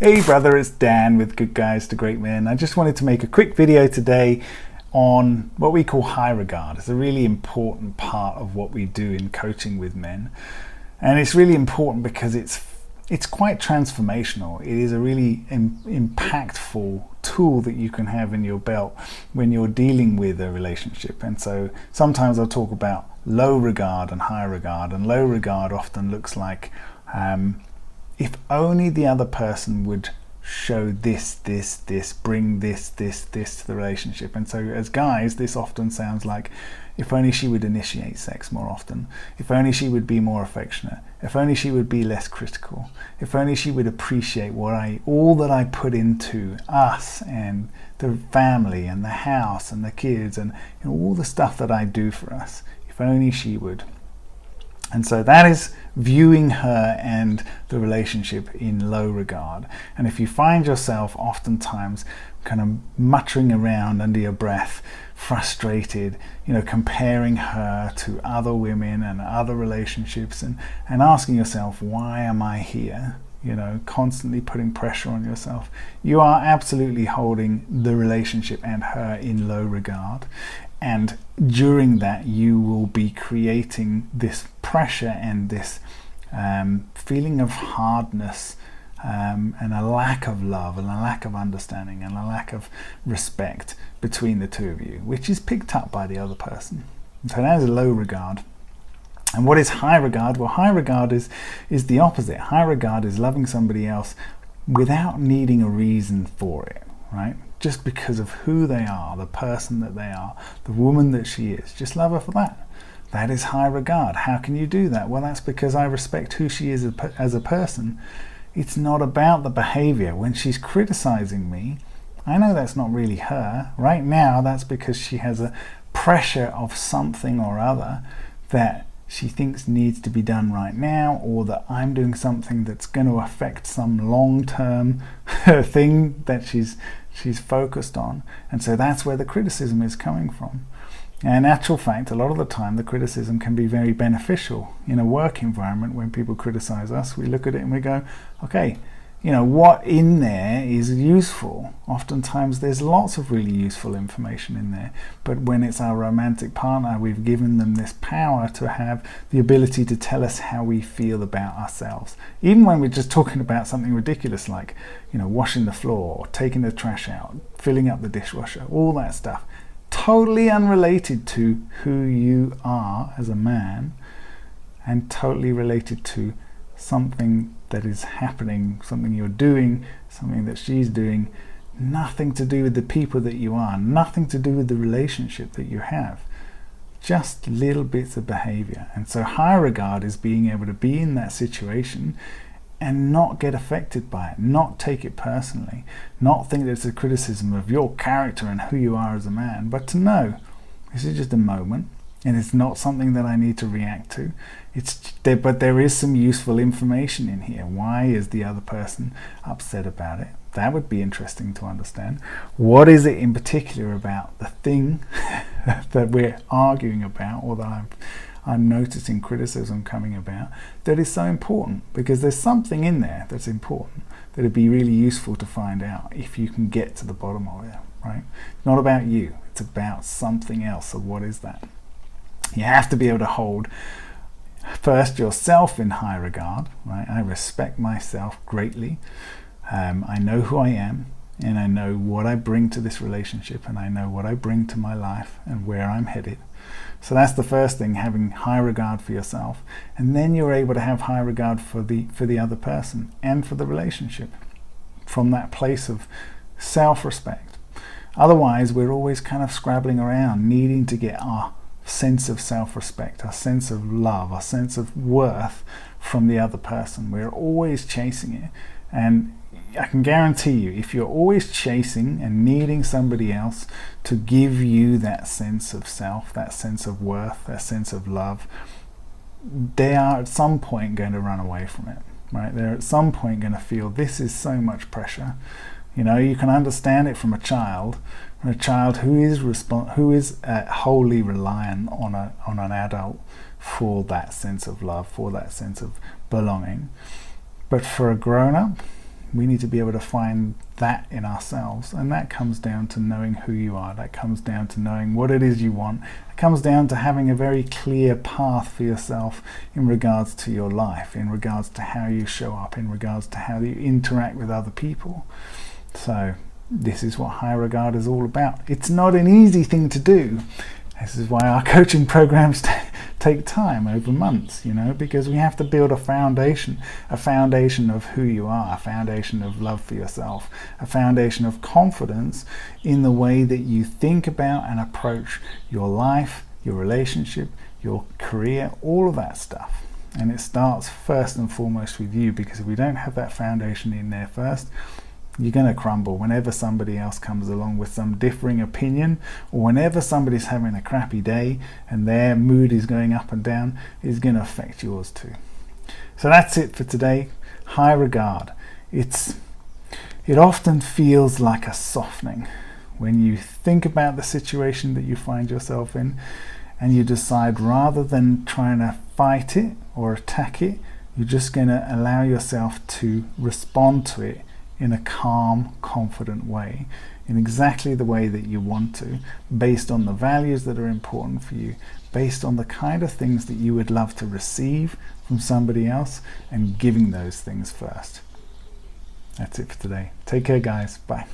Hey brother, it's Dan with Good Guys to Great Men. I just wanted to make a quick video today on what we call high regard. It's a really important part of what we do in coaching with men. And it's really important because it's quite transformational. It is a really impactful tool that you can have in your belt when you're dealing with a relationship. And so sometimes I'll talk about low regard and high regard, and low regard often looks like if only the other person would show this, bring this to the relationship. And so as guys, this often sounds like, if only she would initiate sex more often, if only she would be more affectionate, if only she would be less critical, if only she would appreciate all that I put into us and the family and the house and the kids and all the stuff that I do for us, if only she would. And so that is viewing her and the relationship in low regard. And if you find yourself oftentimes kind of muttering around under your breath, frustrated, comparing her to other women and other relationships and asking yourself, why am I here? Constantly putting pressure on yourself, you are absolutely holding the relationship and her in low regard. And during that, you will be creating this pressure and this feeling of hardness and a lack of love and a lack of understanding and a lack of respect between the two of you, which is picked up by the other person. So that is low regard. And what is high regard? Well, high regard is the opposite. High regard is loving somebody else without needing a reason for it, right? Just because of who they are, the person that they are, the woman that she is. Just love her for that. That is high regard. How can you do that? Well, that's because I respect who she is as a person. It's not about the behavior. When she's criticizing me, I know that's not really her. Right now, that's because she has a pressure of something or other that she thinks needs to be done right now, or that I'm doing something that's going to affect some long-term thing that she's focused on. And so that's where the criticism is coming from. And in actual fact, a lot of the time the criticism can be very beneficial. In a work environment, when people criticize us, we look at it and we go, okay, what in there is useful? Oftentimes there's lots of really useful information in there, but when it's our romantic partner, we've given them this power to have the ability to tell us how we feel about ourselves. Even when we're just talking about something ridiculous like, washing the floor, or taking the trash out, filling up the dishwasher, all that stuff. Totally unrelated to who you are as a man, and totally related to something that is happening, something you're doing, something that she's doing, nothing to do with the people that you are, nothing to do with the relationship that you have, just little bits of behavior. And so high regard is being able to be in that situation and not get affected by it, not take it personally, not think that it's a criticism of your character and who you are as a man, but to know this is just a moment and it's not something that I need to react to. But there is some useful information in here. Why is the other person upset about it? That would be interesting to understand. What is it in particular about the thing that we're arguing about, or that I'm noticing criticism coming about, that is so important? Because there's something in there that's important that would be really useful to find out if you can get to the bottom of it, right? It's not about you, it's about something else. So what is that? You have to be able to hold first yourself in high regard, right? I respect myself greatly. I know who I am, and I know what I bring to this relationship, and I know what I bring to my life and where I'm headed. So that's the first thing, having high regard for yourself. And then you're able to have high regard for the other person and for the relationship from that place of self-respect. Otherwise, we're always kind of scrabbling around, needing to get our sense of self-respect, our sense of love, our sense of worth from the other person. We're always chasing it. And I can guarantee you, if you're always chasing and needing somebody else to give you that sense of self, that sense of worth, that sense of love, they are at some point going to run away from it, right? They're at some point going to feel this is so much pressure. You can understand it from a child who is wholly reliant on an adult for that sense of love, for that sense of belonging. But for a grown-up, We need to be able to find that in ourselves, and that comes down to knowing who you are. That comes down to knowing what it is you want. It comes down to having a very clear path for yourself in regards to your life, in regards to how you show up, in regards to how you interact with other people. So this is what high regard is all about. It's not an easy thing to do. This is why our coaching programs take time over months, because we have to build a foundation of who you are, a foundation of love for yourself, a foundation of confidence in the way that you think about and approach your life, your relationship, your career, all of that stuff. And it starts first and foremost with you, because if we don't have that foundation in there first, you're going to crumble whenever somebody else comes along with some differing opinion, or whenever somebody's having a crappy day and their mood is going up and down, it's going to affect yours too. So that's it for today. High regard. It often feels like a softening when you think about the situation that you find yourself in, and you decide, rather than trying to fight it or attack it, you're just going to allow yourself to respond to it in a calm, confident way, in exactly the way that you want to, based on the values that are important for you, based on the kind of things that you would love to receive from somebody else, and giving those things first. That's it for today. Take care, guys. Bye.